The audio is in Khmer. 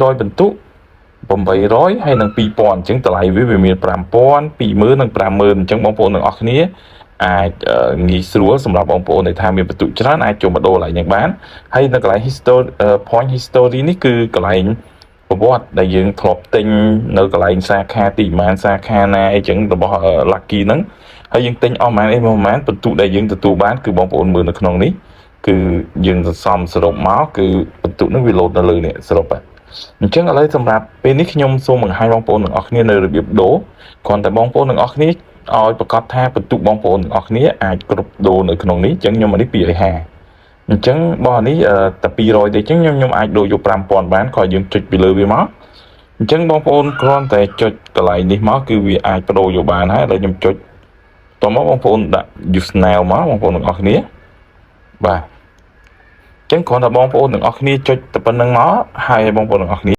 រយបន្ទុក800ហើយនឹង2000អញ្ចឹងតម្លៃវាមាន5000 20000និង50000អញ្ចឹងបងប្អូនទាំងអស់គ្នាអាចងាយស្រួលសម្រាប់បងប្អូនដែលថាមានបន្ទុកច្រើនអាចចូលមកដូរកន្លែងហ្នឹងបានហើយនៅកន្លែង point history នេះគឺកន្លែងប្រវត្តិដែលយើងធ្លាប់ទិញនៅកន្លែងសាខាទីប្រមាណសាខាណាអីចឹងរបស់ Lucky ហ្នឹងហើយយើងទិញអស់ប្រហែលបន្ទុកដែលយើងទទួលបានគឺបងប្អូនមើលនៅក្នុងនេះគឺយើងសន្សំសរុបមកគឺបន្ទុកហ្នឹងវាលោតនៅលើនេះសរុបអញ្ចឹងឥឡូវសម្រាប់ពេលនេះខ្ញុំសូមបង្ហាញបងប្អូនទាំងអស់គ្នានៅរបៀបដូរគ្រាន់តែបងប្អូនទាំងអស់គ្នាឲ្យប្រកាសថាបន្ទុកបងប្អូនទាំងអស់គ្នាអាចគ្រប់ដូរនៅក្នុងនេះអញ្ចឹងខ្ញុំអានេះ250អញ្ចឹងបងនេះតែ200ទេអញ្ចឹងខ្ញុំអាចដូរយក5000បានក៏យើងចុចពីលើវាមកអញ្ចឹងបងប្អូនគ្រាន់តែចុចកន្លែងនេះមកគឺវាអាចបដូរយកបានហើយឥឡូវខ្ញុំចុចតោះមកបងប្អូនដាក់ use now មកបងប្អូនទាំងអស់គ្នាបាទអញ្ចឹងគ្រាន់តែបងប្អូនទាំងអស់គ្នាចុចតែប៉ុណ្្នឹងមកហើយបងប្អូនទាំងអស់គ្នា